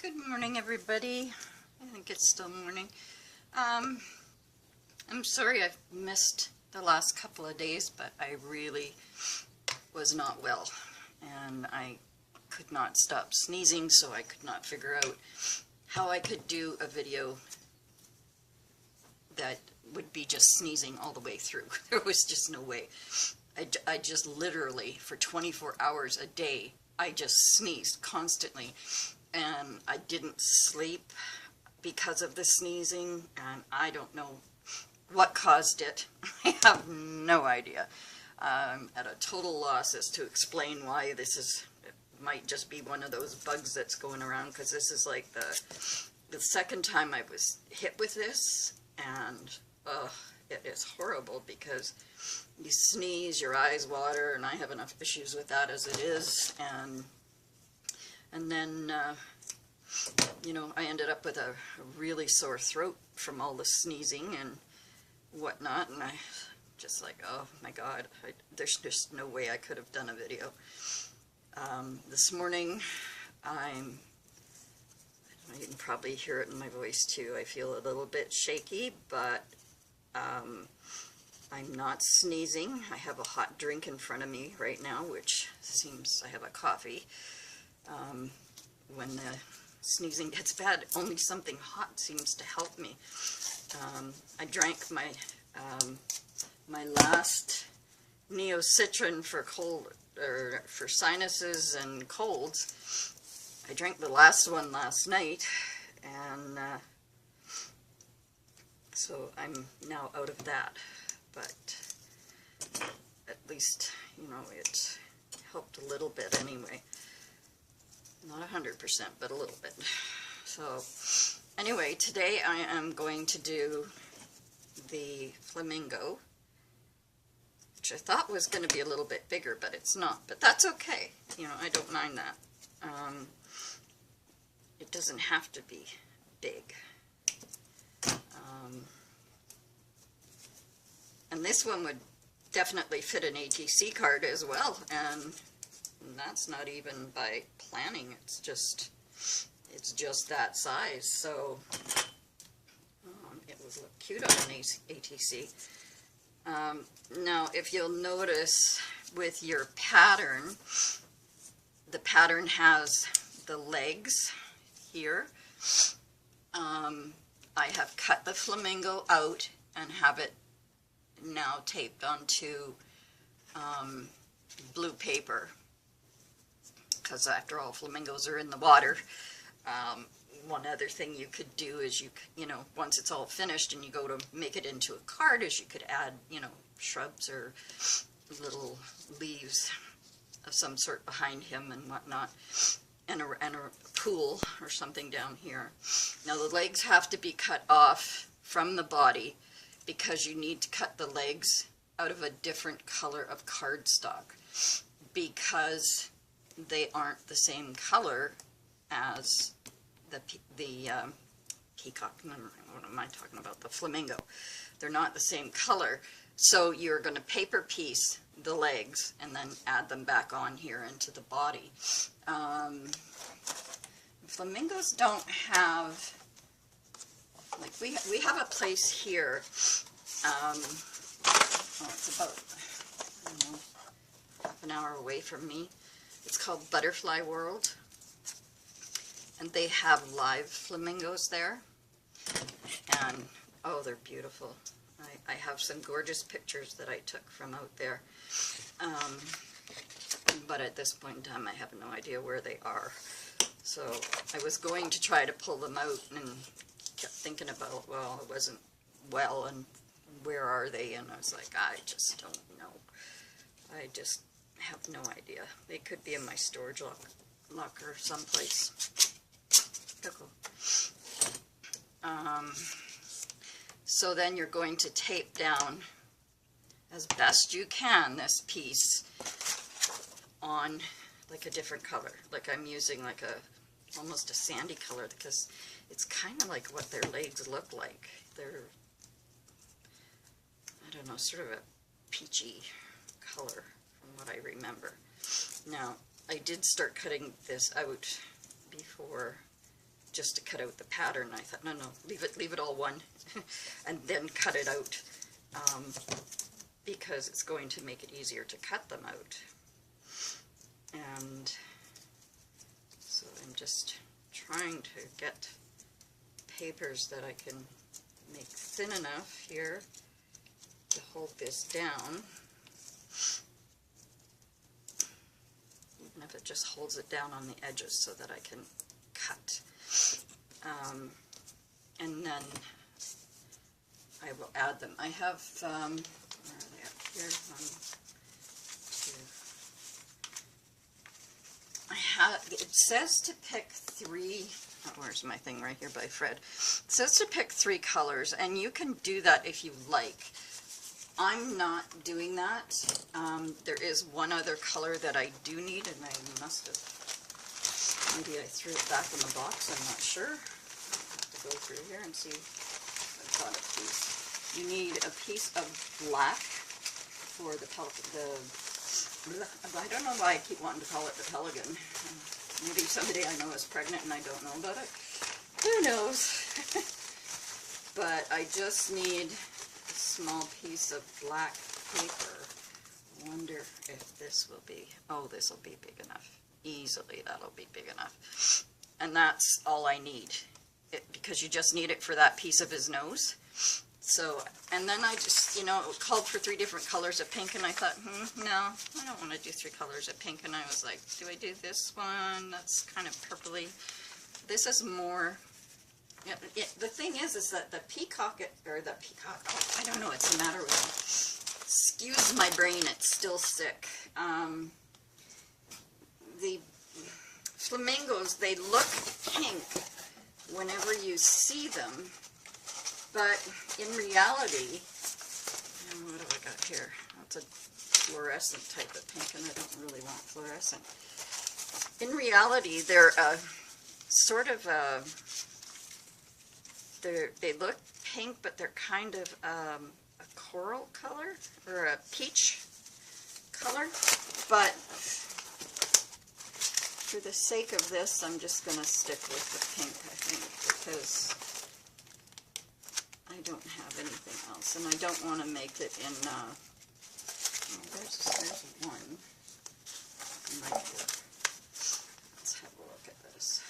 Good morning, everybody. I think it's still morning. I'm sorry I've missed the last couple of days, but I really was not well, and I could not stop sneezing, so I could not figure out how I could do a video that would be just sneezing all the way through. There was just no way. I just literally, for 24 hours a day, I just sneezed constantly. And I didn't sleep because of the sneezing, and I don't know what caused it. I have no idea. I'm at a total loss as to explain why this is. It might just be one of those bugs that's going around, because this is like the second time I was hit with this, and it is horrible because you sneeze, your eyes water, and I have enough issues with that as it is, and then, you know, I ended up with a really sore throat from all the sneezing and whatnot, and I just like, oh my God, there's just no way I could have done a video. This morning, you can probably hear it in my voice too, I feel a little bit shaky, but I'm not sneezing. I have a hot drink in front of me right now, which seems I have a coffee. When the sneezing gets bad, only something hot seems to help me. I drank my my last Neocitrin for cold, or for sinuses and colds. I drank the last one last night, and so I'm now out of that. But at least, you know, it helped a little bit anyway. Not 100%, but a little bit. So, anyway, today I am going to do the Flamingo, which I thought was going to be a little bit bigger, but it's not. But that's okay. You know, I don't mind that. It doesn't have to be big. And this one would definitely fit an ATC card as well, and that's not even by planning, it's just that size, so it would look cute on an ATC. Now, if you'll notice with your pattern, the pattern has the legs here. I have cut the flamingo out and have it now taped onto blue paper, because after all, flamingos are in the water. One other thing you could do is you know, once it's all finished and you go to make it into a card, is you could add, you know, shrubs or little leaves of some sort behind him and whatnot, and a pool or something down here. Now the legs have to be cut off from the body, because you need to cut the legs out of a different color of cardstock, because they aren't the same color as the peacock, what am I talking about, the flamingo. They're not the same color, so you're going to paper piece the legs and then add them back on here into the body. Flamingos don't have, like, we have a place here, well, it's about, I don't know, half an hour away from me. It's called Butterfly World, and they have live flamingos there, and oh, they're beautiful. I have some gorgeous pictures that I took from out there, but at this point in time I have no idea where they are. So I was going to try to pull them out and kept thinking about, well, I wasn't well, and where are they, and I was like, I just don't know. I just have no idea. They could be in my storage locker someplace. So then you're going to tape down as best you can this piece on like a different color. Like I'm using like almost a sandy color, because it's kind of like what their legs look like. They're, I don't know, sort of a peachy color from what I remember. Now, I did start cutting this out before just to cut out the pattern. I thought, no, leave it all one, and then cut it out, because it's going to make it easier to cut them out. And so I'm just trying to get papers that I can make thin enough here to hold this down, even if it just holds it down on the edges so that I can cut. And then I will add them. I have, where are they up here? 1, 2. It says to pick 3, oh, where's my thing right here by Fred? It says to pick 3 colors, and you can do that if you like. I'm not doing that. There is one other color that I do need, and I must have, maybe I threw it back in the box, I'm not sure. I'll have to go through here and see if I've got a piece. You need a piece of black for the I don't know why I keep wanting to call it the pelican. Maybe somebody I know is pregnant and I don't know about it. Who knows? But I just need a small piece of black paper. I wonder if this will be, oh, this will be big enough. Easily that'll be big enough. And that's all I need, because you just need it for that piece of his nose. So, and then I just, you know, it called for 3 different colors of pink, and I thought, no, I don't want to do 3 colors of pink. And I was like, do I do this one? That's kind of purpley. This is more, the thing is that the peacock, oh, I don't know what's the matter with me. Excuse my brain, it's still sick. The flamingos, they look pink whenever you see them, but in reality, what do I got here? That's a fluorescent type of pink, and I don't really want fluorescent. In reality, they're sort of they look pink, but they're kind of a coral color, or a peach color. But for the sake of this, I'm just going to stick with the pink, I think, because I don't have anything else, and I don't want to make it in, oh, there's one right here. Let's have a look at this.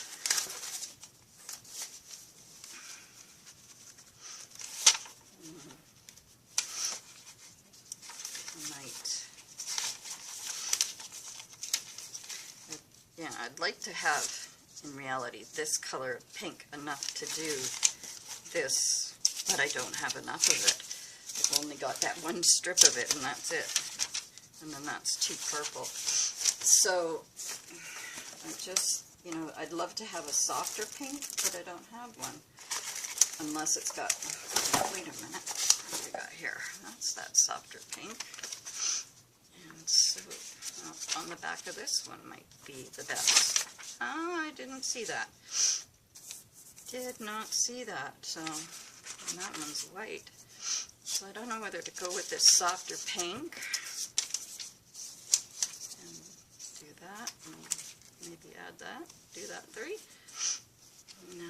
Yeah, I'd like to have, in reality, this color of pink enough to do this, but I don't have enough of it. I've only got that one strip of it, and that's it. And then that's too purple. So, I just, you know, I'd love to have a softer pink, but I don't have one. Unless it's got, wait a minute, what do we got here? That's that softer pink. And so, on the back of this one might be the best. Oh, I didn't see that. Did not see that. So, and that one's white. So I don't know whether to go with this softer pink and do that, and maybe add that, do that 3. No.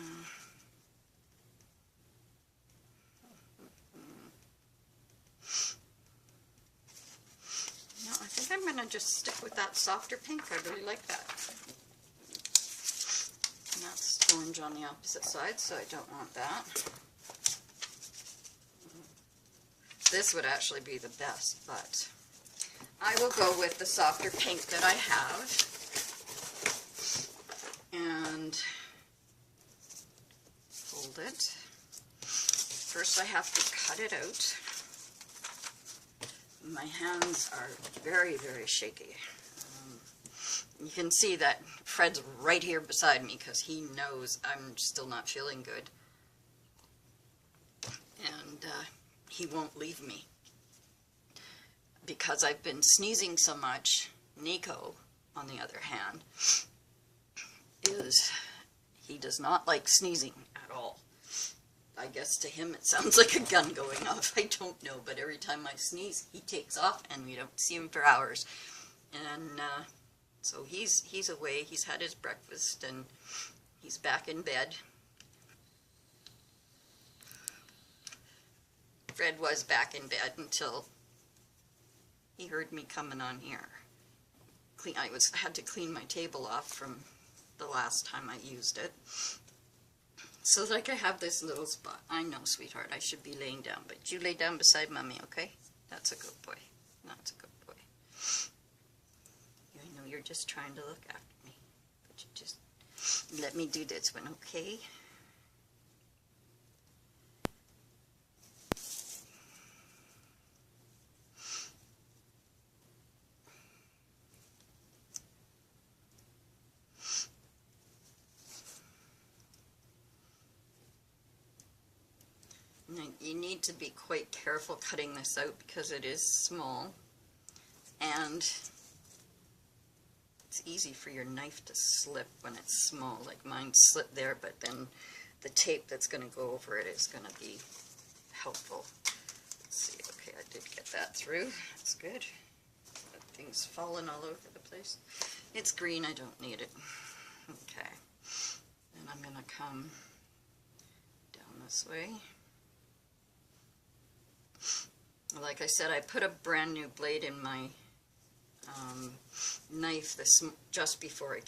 No, I think I'm going to just stick with that softer pink. I really like that. And that's orange on the opposite side, so I don't want that. This would actually be the best, but I will go with the softer pink that I have. And hold it. First I have to cut it out. My hands are very, very shaky. You can see that Fred's right here beside me because he knows I'm still not feeling good. And he won't leave me. Because I've been sneezing so much, Nico, on the other hand, he does not like sneezing at all. I guess to him it sounds like a gun going off. I don't know, but every time I sneeze, he takes off and we don't see him for hours. And so he's away, he's had his breakfast, and he's back in bed. Fred was back in bed until he heard me coming on here. I had to clean my table off from the last time I used it. So like I have this little spot. I know, sweetheart, I should be laying down, but you lay down beside Mommy, okay? That's a good boy. That's a good boy. I know you're just trying to look after me, but you just let me do this one, okay? You need to be quite careful cutting this out because it is small, and it's easy for your knife to slip when it's small. Like mine slipped there, but then the tape that's going to go over it is going to be helpful. Let's see, okay, I did get that through. That's good. That thing's falling all over the place. It's green, I don't need it. Okay, and I'm going to come down this way. Like I said, I put a brand new blade in my knife just before I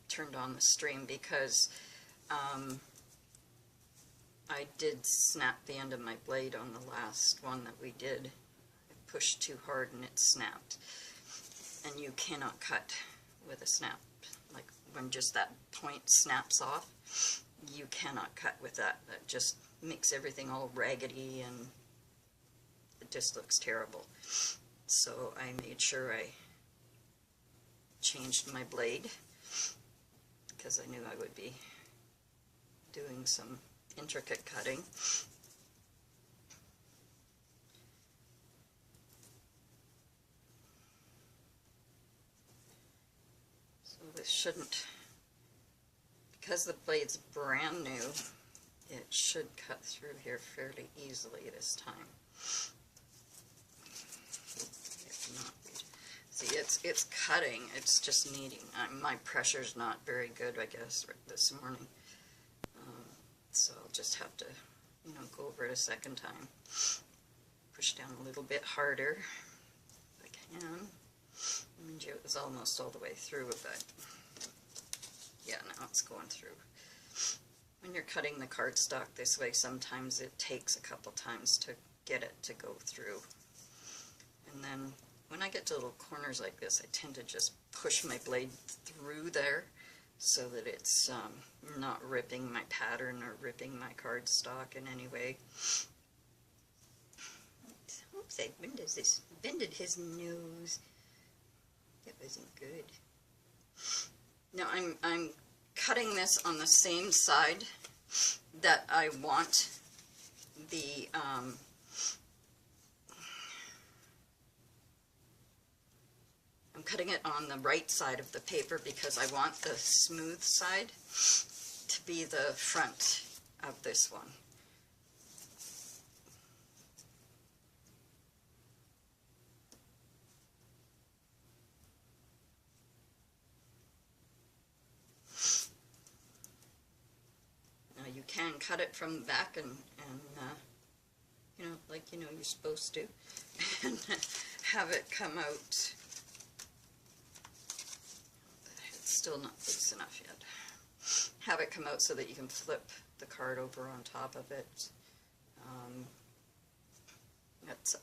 turned on the stream because I did snap the end of my blade on the last one that we did. I pushed too hard and it snapped. And you cannot cut with a snap. Like when just that point snaps off, you cannot cut with that. That just makes everything all raggedy and it just looks terrible. So I made sure I changed my blade because I knew I would be doing some intricate cutting. So this shouldn't, because the blade's brand new, it should cut through here fairly easily this time. See, it's cutting, it's just kneading. My pressure's not very good, I guess, this morning. So I'll just have to, you know, go over it a second time. Push down a little bit harder if I can. I mean, it was almost all the way through, but yeah, now it's going through. When you're cutting the cardstock this way, sometimes it takes a couple times to get it to go through. And then when I get to little corners like this, I tend to just push my blade through there so that it's not ripping my pattern or ripping my cardstock in any way. Oops, I bended his nose. That wasn't good. Now I'm cutting this on the same side that I want the I'm cutting it on the right side of the paper because I want the smooth side to be the front of this one. Now you can cut it from the back and you know, like you know you're supposed to, and have it come out. Still not loose enough yet. Have it come out so that you can flip the card over on top of it.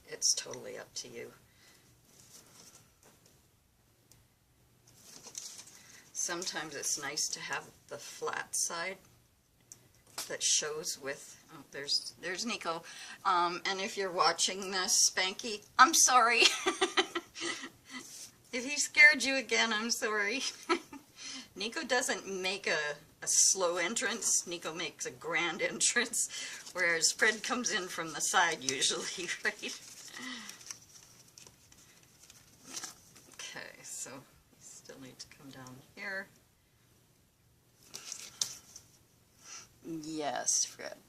It's totally up to you. Sometimes it's nice to have the flat side that shows with, oh, there's Nico. And if you're watching this, Spanky, I'm sorry. If he scared you again, I'm sorry. Nico doesn't make a slow entrance. Nico makes a grand entrance, whereas Fred comes in from the side usually, right? Yeah. Okay, so you still need to come down here. Yes, Fred.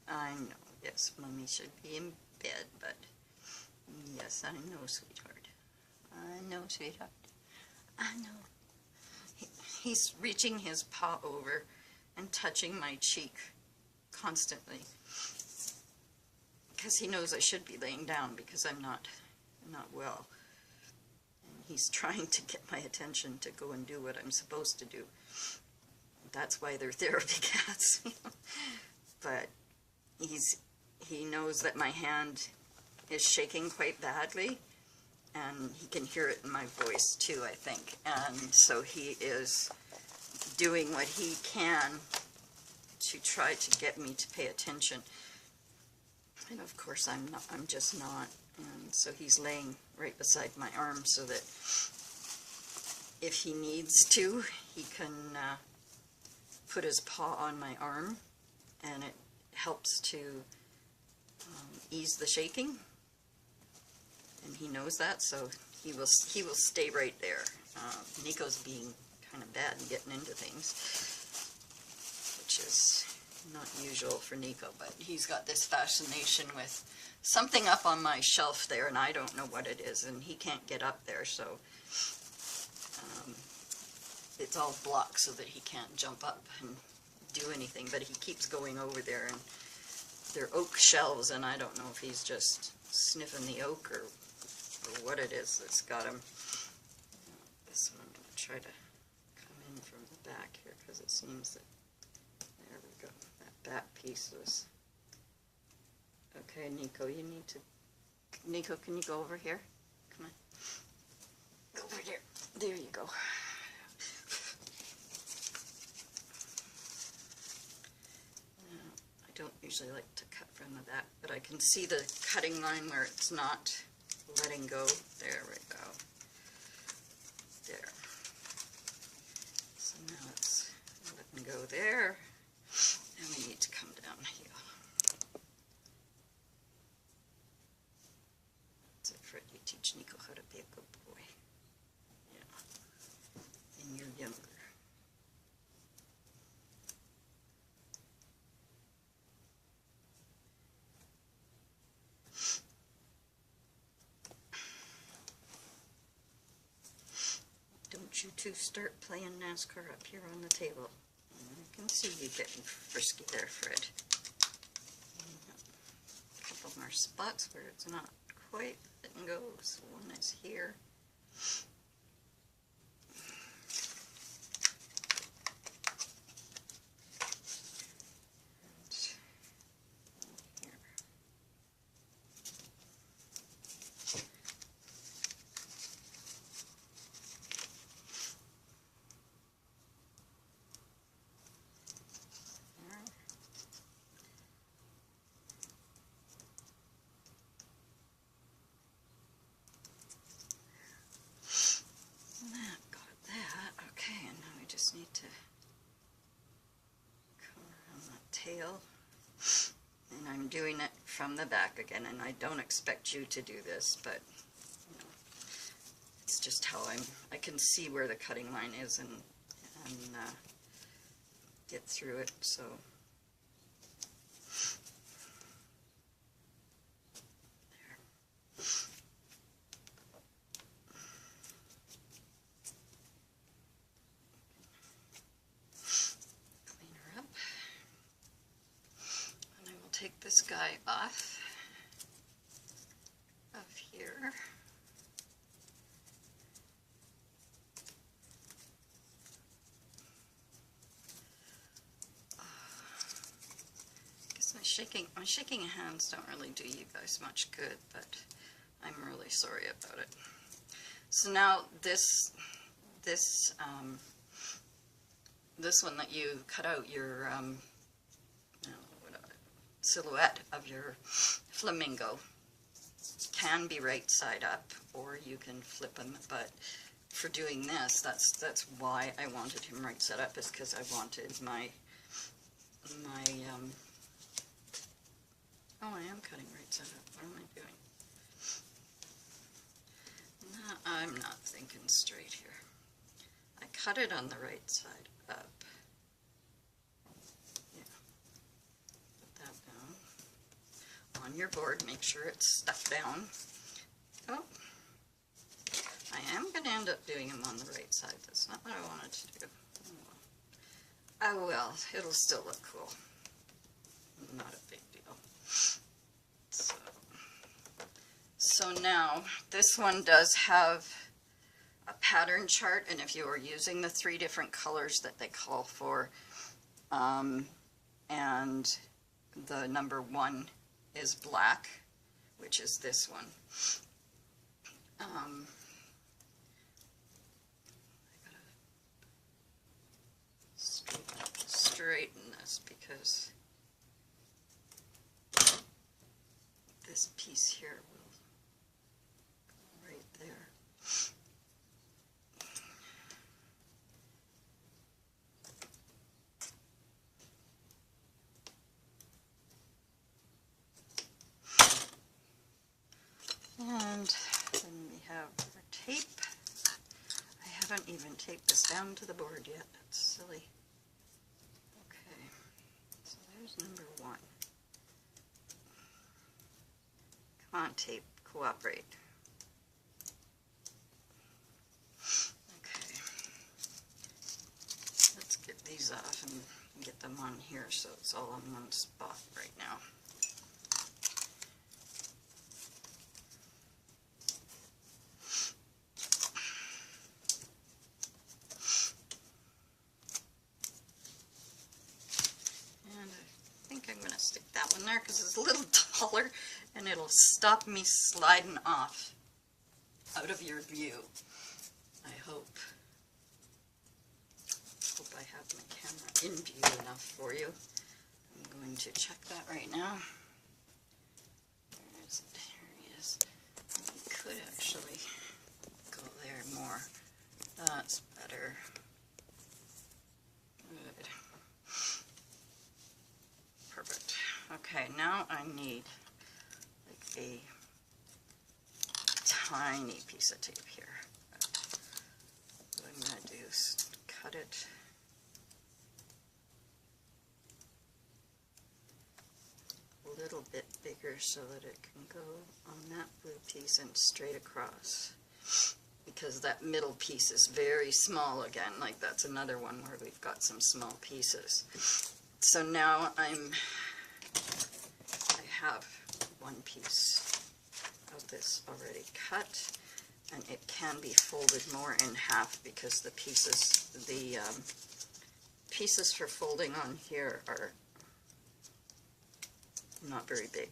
I know. Yes, Mommy should be in bed, but yes, I know, sweetheart. I know, sweetheart. I know. He's reaching his paw over and touching my cheek constantly. because he knows I should be laying down because I'm not well. And he's trying to get my attention to go and do what I'm supposed to do. That's why they're therapy cats. But he knows that my hand is shaking quite badly, and he can hear it in my voice too, I think. And so he is doing what he can to try to get me to pay attention. And of course I'm just not. And so he's laying right beside my arm so that if he needs to, he can put his paw on my arm, and it helps to ease the shaking. And he knows that, so he will stay right there. Nico's being kind of bad and getting into things, which is not usual for Nico, but he's got this fascination with something up on my shelf there, and I don't know what it is, and he can't get up there, so it's all blocked so that he can't jump up and do anything, but he keeps going over there, and they're oak shelves, and I don't know if he's just sniffing the oak or what it is that's got him. This one I'm going to try to come in from the back here, because it seems that, there we go, that back piece was, okay, Nico, you need to, Nico, can you go over here? Come on. Go over there. There you go. I don't usually like to cut from the back, but I can see the cutting line where it's not letting go. There we go. There. So now it's letting go there, and we need to come down here. That's it, Fred. You teach Nico how to be a good boy. Yeah. And you're younger. You two start playing NASCAR up here on the table. I can see you getting frisky there, Fred. A couple more spots where it's not quite letting go. So one is here. Need to come around the tail, and I'm doing it from the back again, and I don't expect you to do this, but you know, it's just how I can see where the cutting line is and get through it. So take this guy off of here. Guess my shaking hands don't really do you guys much good, but I'm really sorry about it. So now this one that you cut out, your silhouette of your Flamingo, can be right side up, or you can flip him, but for doing this, that's why I wanted him right side up, is because I wanted my oh, I am cutting right side up. What am I doing? No, I'm not thinking straight here. I cut it on the right side up. On your board, make sure it's stuck down. Oh, I am going to end up doing them on the right side. That's not what I wanted to do. Oh well, it'll still look cool. Not a big deal. So So now, this one does have a pattern chart, and if you are using the 3 different colors that they call for, and the number 1 is black, which is this one. I gotta straighten this because this piece here will go right there. And then we have our tape. I haven't even taped this down to the board yet. That's silly. Okay, so there's number 1. Come on, tape, cooperate. Okay, let's get these off and get them on here so it's all in one spot right now. That one there because it's a little taller and it'll stop me sliding off out of your view. I hope I have my camera in view enough for you. I'm going to check that right now. Where is it? Here he is. You could actually go there more. That's better. Good. Perfect. Okay, now I need like a tiny piece of tape here. What I'm going to do is cut it a little bit bigger so that it can go on that blue piece and straight across. Because that middle piece is very small again, like that's another one where we've got some small pieces. So now I have one piece of this already cut, and it can be folded more in half because the pieces for folding on here are not very big,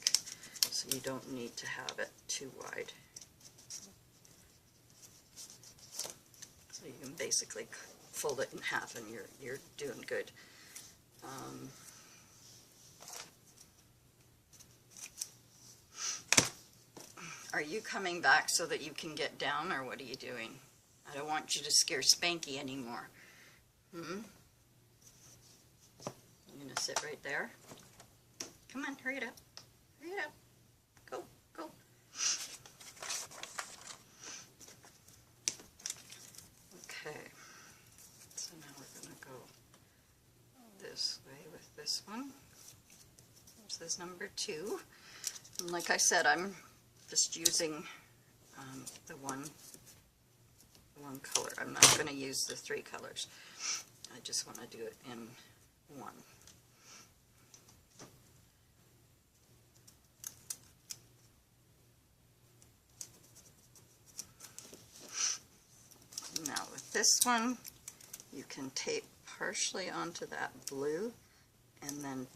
so you don't need to have it too wide. So you can basically fold it in half and you're doing good. Are you coming back so that you can get down, or what are you doing? I don't want you to scare Spanky anymore. You're going to sit right there? Come on, hurry it up. Hurry it up. Go, go. Okay. So now we're going to go this way with this one. This is number 2. And like I said, I'm just using the one color. I'm not going to use the 3 colors. I just want to do it in one. Now with this one, you can tape partially onto that blue and then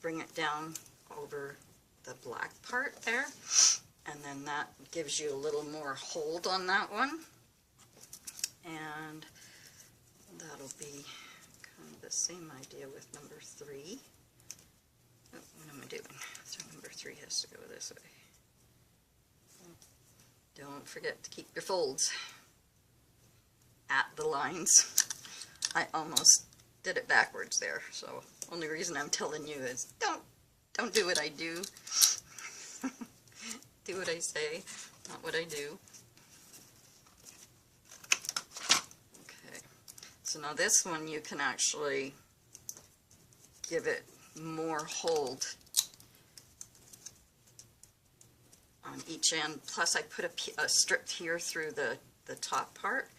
bring it down over the black part there. And then that gives you a little more hold on that one. And that'll be kind of the same idea with number 3. Oh, what am I doing? So number 3 has to go this way. Don't forget to keep your folds at the lines. I almost did it backwards there, so only reason I'm telling you is don't do what I do. Do what I say, not what I do. Okay, so now this one you can actually give it more hold on each end. Plus I put a strip here through the top part,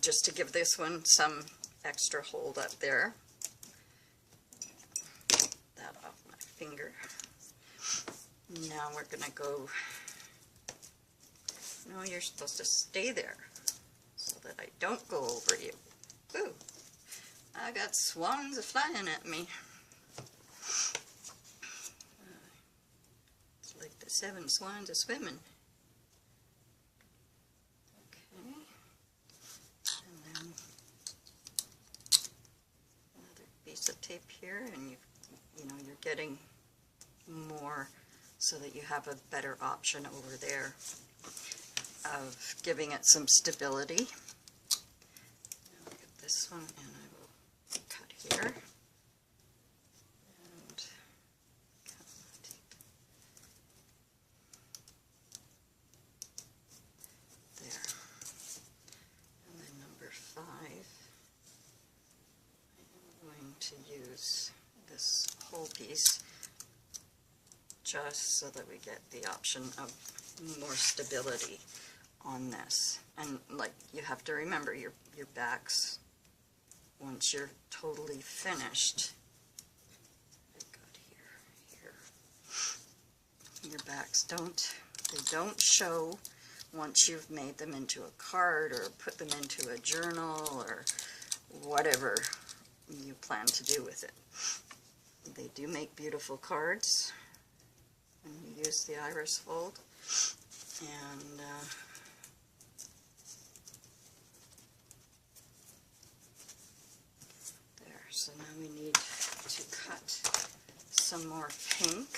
just to give this one some extra hold up there. That off my finger. Now we're gonna go, no, you're supposed to stay there so that I don't go over you. Ooh, I got swans flying at me. It's like the 7 swans are swimming. Okay, and then another piece of tape here, and you know, you're getting more so that you have a better option over there of giving it some stability. Now look at this one, and I will cut here and cut my tape there. And then number 5, I'm going to use this whole piece just so that we get the option of more stability on this. And like, you have to remember your backs, once you're totally finished, I've got here, your backs don't show once you've made them into a card or put them into a journal or whatever you plan to do with it. They do make beautiful cards when you use the iris fold, and there. So now we need to cut some more pink.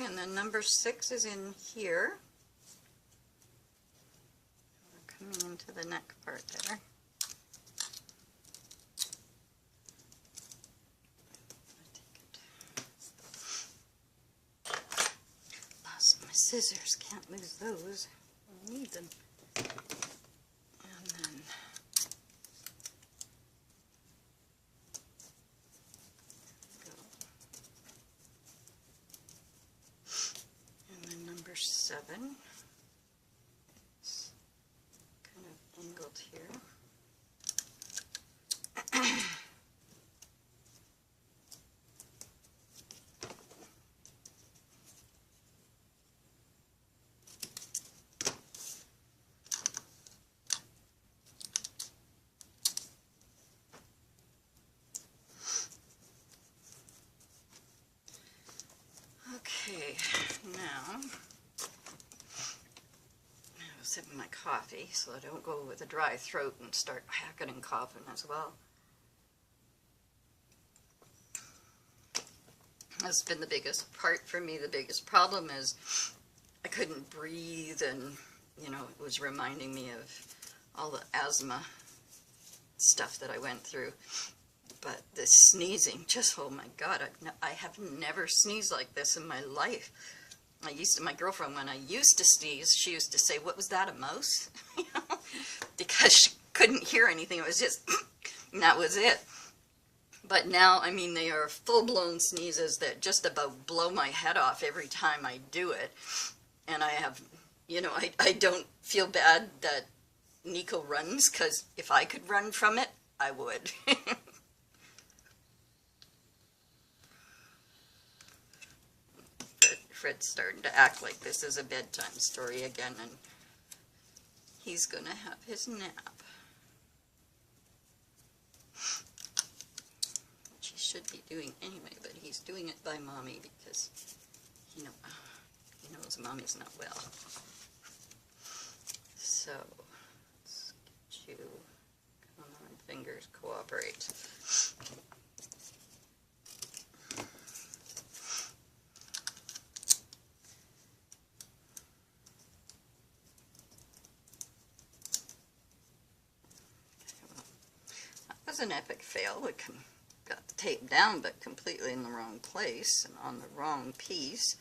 And then number 6 is in here. We're coming into the neck part there. Lost my scissors, can't lose those. I need them. And then number 7. It's kind of angled here. Okay, now I'll sip my coffee so I don't go with a dry throat and start hacking and coughing as well. That's been the biggest part for me. The biggest problem is I couldn't breathe, and you know, it was reminding me of all the asthma stuff that I went through. But the sneezing, just, oh my God, I have never sneezed like this in my life. My girlfriend, when I used to sneeze, she used to say, "What was that, a mouse?" You know, because she couldn't hear anything. It was just, and that was it. But now, I mean, they are full-blown sneezes that just about blow my head off every time I do it. And I have, you know, I don't feel bad that Nico runs, because if I could run from it, I would. Fred's starting to act like this is a bedtime story again, and he's gonna have his nap. Which he should be doing anyway, but he's doing it by Mommy because he knows Mommy's not well. So, let's get you, come on, fingers, cooperate. was an epic fail. It got the tape down, but completely in the wrong place and on the wrong piece.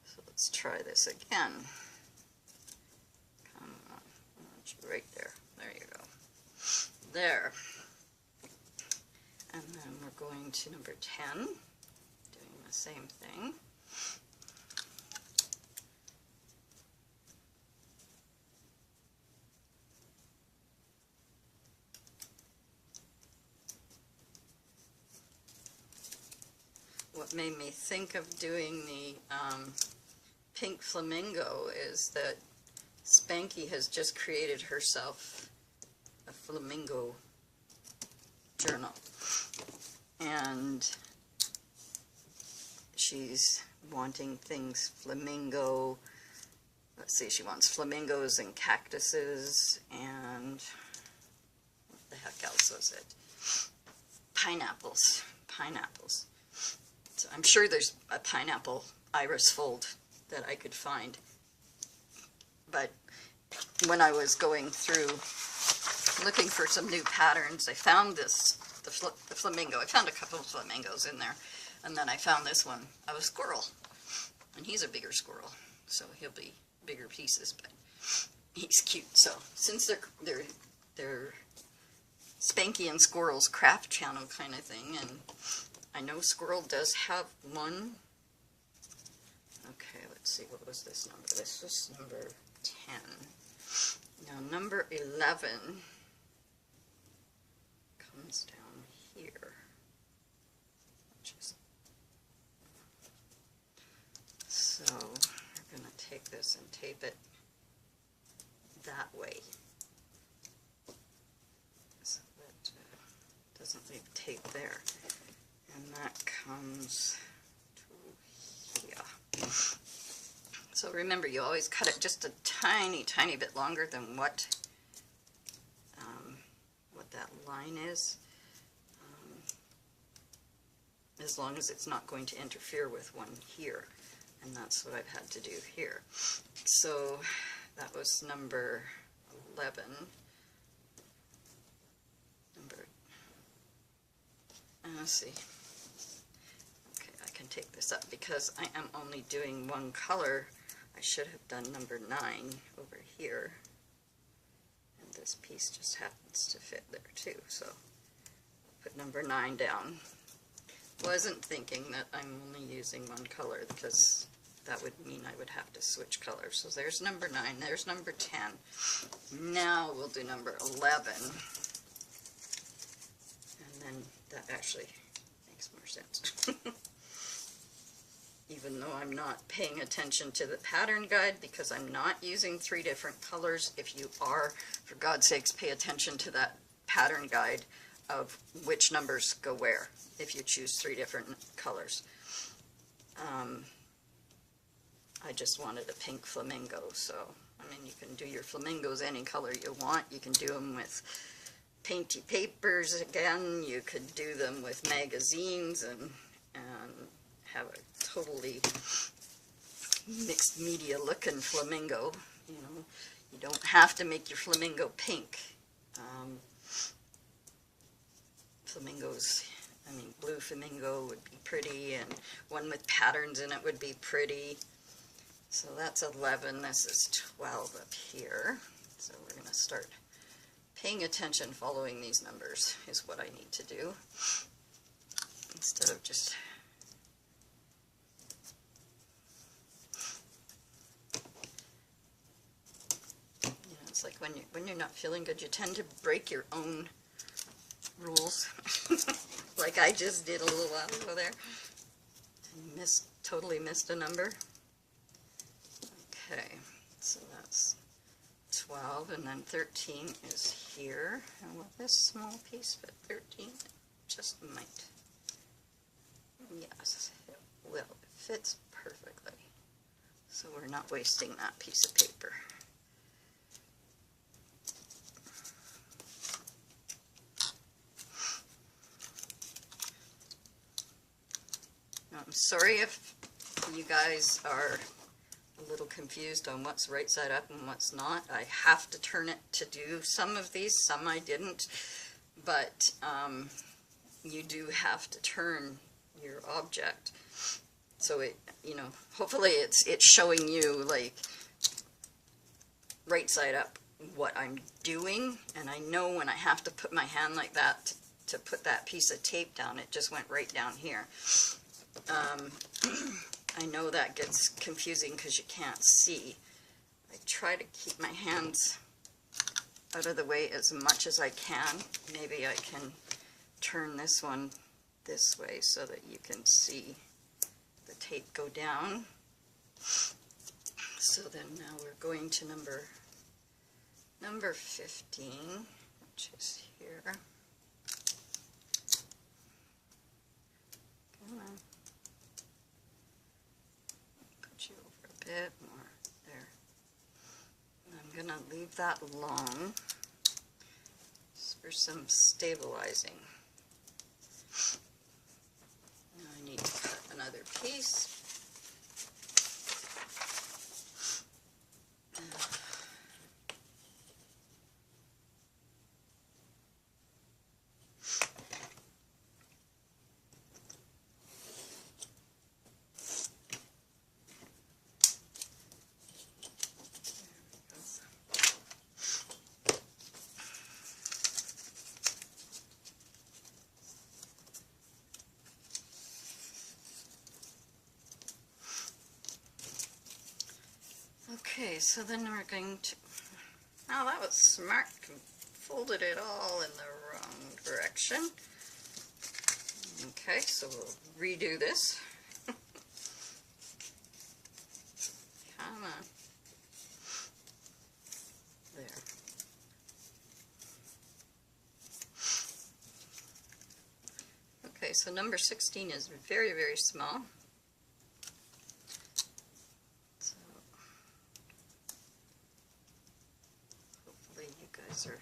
So let's try this again. Come on, I want you right there. There you go. There. And then we're going to number 10, doing the same thing. What made me think of doing the pink flamingo is that Spanky has just created herself a flamingo journal, and she's wanting things flamingo. Let's see, she wants flamingos and cactuses and what the heck else was it? Pineapples. So I'm sure there's a pineapple iris fold that I could find, but when I was going through looking for some new patterns, I found the flamingo. I found a couple of flamingos in there, and then I found this one of a squirrel, and he's a bigger squirrel, so he'll be bigger pieces, but he's cute. So since they're Spanky and Squirrel's craft channel kind of thing, and I know Squirrel does have one. Okay, let's see, what was this number? This was number 10. Now number 11 comes down here. So we're going to take this and tape it that way, so that doesn't leave tape there. And that comes to here. So remember, you always cut it just a tiny bit longer than what that line is, as long as it's not going to interfere with one here. And that's what I've had to do here. So that was number 11. Let's see. Okay, I can take this up because I am only doing one color. I should have done number 9 over here. And this piece just happens to fit there too. So I'll put number 9 down. Wasn't thinking that I'm only using one color because that would mean I would have to switch colors. So there's number 9, there's number 10. Now we'll do number 11. And then that actually makes more sense. Even though I'm not paying attention to the pattern guide because I'm not using 3 different colors. If you are, for God's sakes, pay attention to that pattern guide of which numbers go where if you choose 3 different colors. I just wanted a pink flamingo, so I mean, you can do your flamingos any color you want. You can do them with painty papers again. You could do them with magazines and have a totally mixed media looking flamingo. You know, you don't have to make your flamingo pink. Flamingos, I mean, blue flamingo would be pretty, and one with patterns in it would be pretty. So that's 11. This is 12 up here. So we're going to start paying attention, following these numbers is what I need to do, instead of just it's like when you're not feeling good, you tend to break your own rules, like I just did a little while ago there, and totally missed a number. Okay, so that's 12, and then 13 is here, and will this small piece fit 13? It just might. Yes, it will. It fits perfectly. So we're not wasting that piece of paper. Now, I'm sorry if you guys are a little confused on what's right side up and what's not. I have to turn it to do some of these, some I didn't. but you do have to turn your object. So it, you know, hopefully it's showing you like right side up what I'm doing, and I know when I have to put my hand like that to put that piece of tape down, it just went right down here. I know that gets confusing because you can't see. I try to keep my hands out of the way as much as I can. Maybe I can turn this one this way so that you can see the tape go down. So then now we're going to number 15, which is here. Come on. Put you over a bit more. There. And I'm going to leave that long for some stabilizing. Now I need to cut another piece. Okay, so then we're going to, oh, that was smart, folded it all in the wrong direction. Okay, so we'll redo this. Come on. There. Okay, so number 16 is very, very small. Are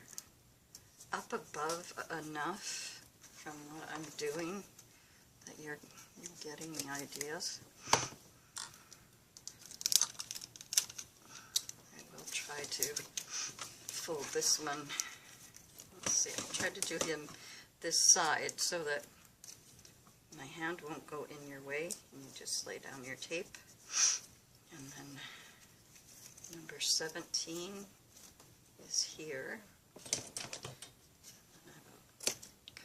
up above enough from what I'm doing that you're getting the ideas. I will try to fold this one. Let's see, I'll try to do him this side so that my hand won't go in your way, and you just lay down your tape. And then number 17 is here.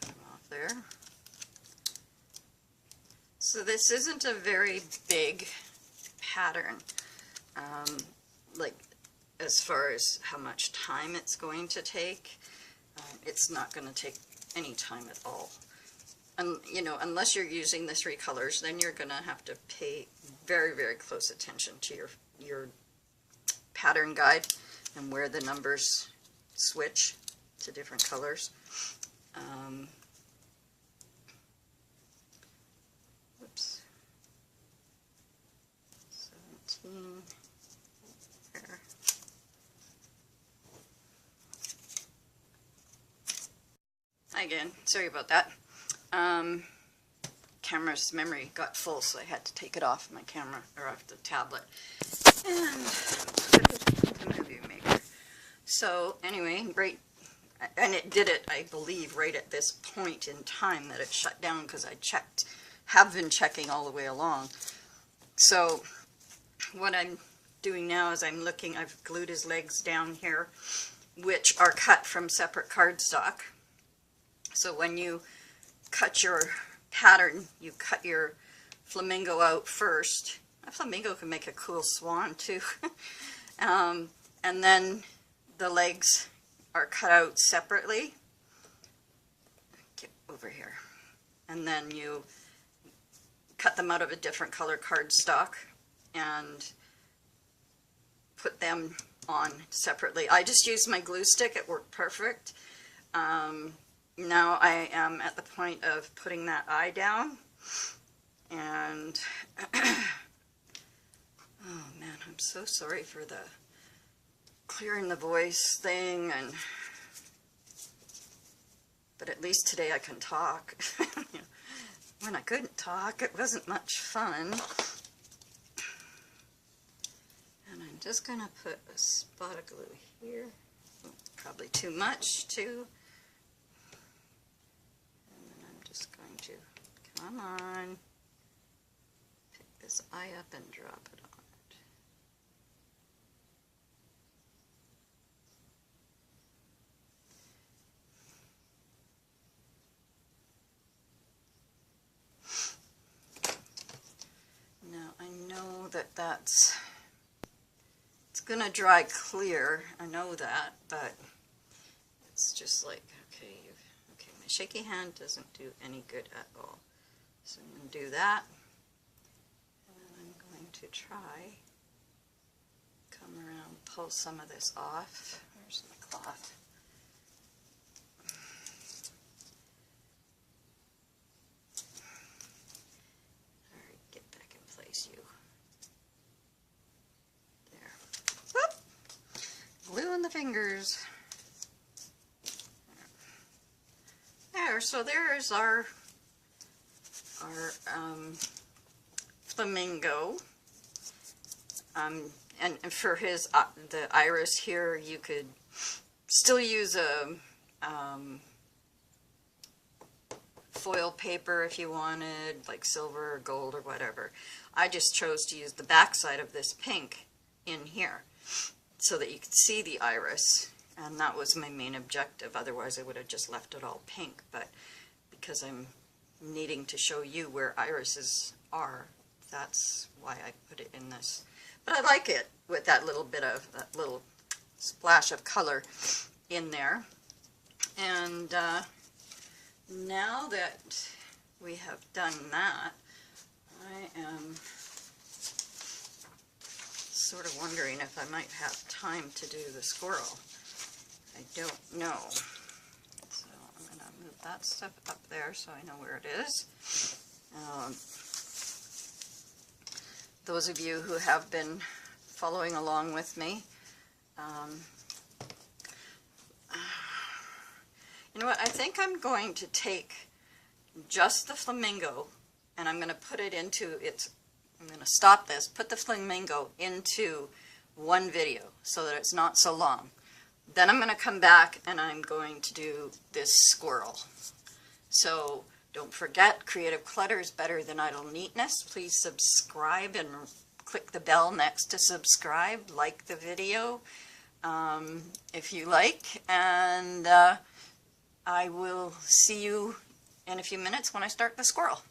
Cut him off there. So this isn't a very big pattern, like as far as how much time it's going to take. It's not going to take any time at all. And you know, unless you're using the 3 colors, then you're going to have to pay very, very close attention to your pattern guide and where the numbers switch to different colors. Oops. 17 there. Again, sorry about that. Camera's memory got full, so I had to take it off my camera, or off the tablet, and put it in the movie maker. So anyway, right, and it did it, I believe, right at this point in time that it shut down, because I have been checking all the way along. So what I'm doing now is I'm looking, I've glued his legs down here, which are cut from separate cardstock. So when you cut your pattern, you cut your flamingo out first. A flamingo can make a cool swan too. And then the legs are cut out separately. Get over here. And then you cut them out of a different color cardstock and put them on separately. I just used my glue stick, it worked perfect. Now I am at the point of putting that eye down, and oh man, I'm so sorry for the clearing the voice thing, but at least today I can talk. When I couldn't talk, it wasn't much fun. And I'm just gonna put a spot of glue here, probably too much too. Come on. Pick this eye up and drop it on it. Now I know that it's gonna dry clear. I know that, but it's just like, okay, my shaky hand doesn't do any good at all. So I'm going to do that, and I'm going to try, come around, pull some of this off. Where's my cloth? Alright, get back in place, you. There. Whoop! Glue in the fingers. There, so there's our Flamingo. And for his the iris here, you could still use a foil paper if you wanted, like silver or gold or whatever. I just chose to use the back side of this pink in here so that you could see the iris. And that was my main objective. Otherwise I would have just left it all pink, but because I'm needing to show you where irises are, that's why I put it in this. But I like it with that little bit of, that little splash of color in there. And now that we have done that, I am sort of wondering if I might have time to do the squirrel. I don't know. So I'm going to move that stuff up there so I know where it is. Those of you who have been following along with me, you know what, I think I'm going to take just the Flamingo and I'm going to put it into its, I'm going to stop this, put the Flamingo into one video so that it's not so long. Then I'm going to come back and I'm going to do this squirrel. So don't forget, creative clutter is better than idle neatness. Please subscribe and click the bell next to subscribe. Like the video if you like. And I will see you in a few minutes when I start the squirrel.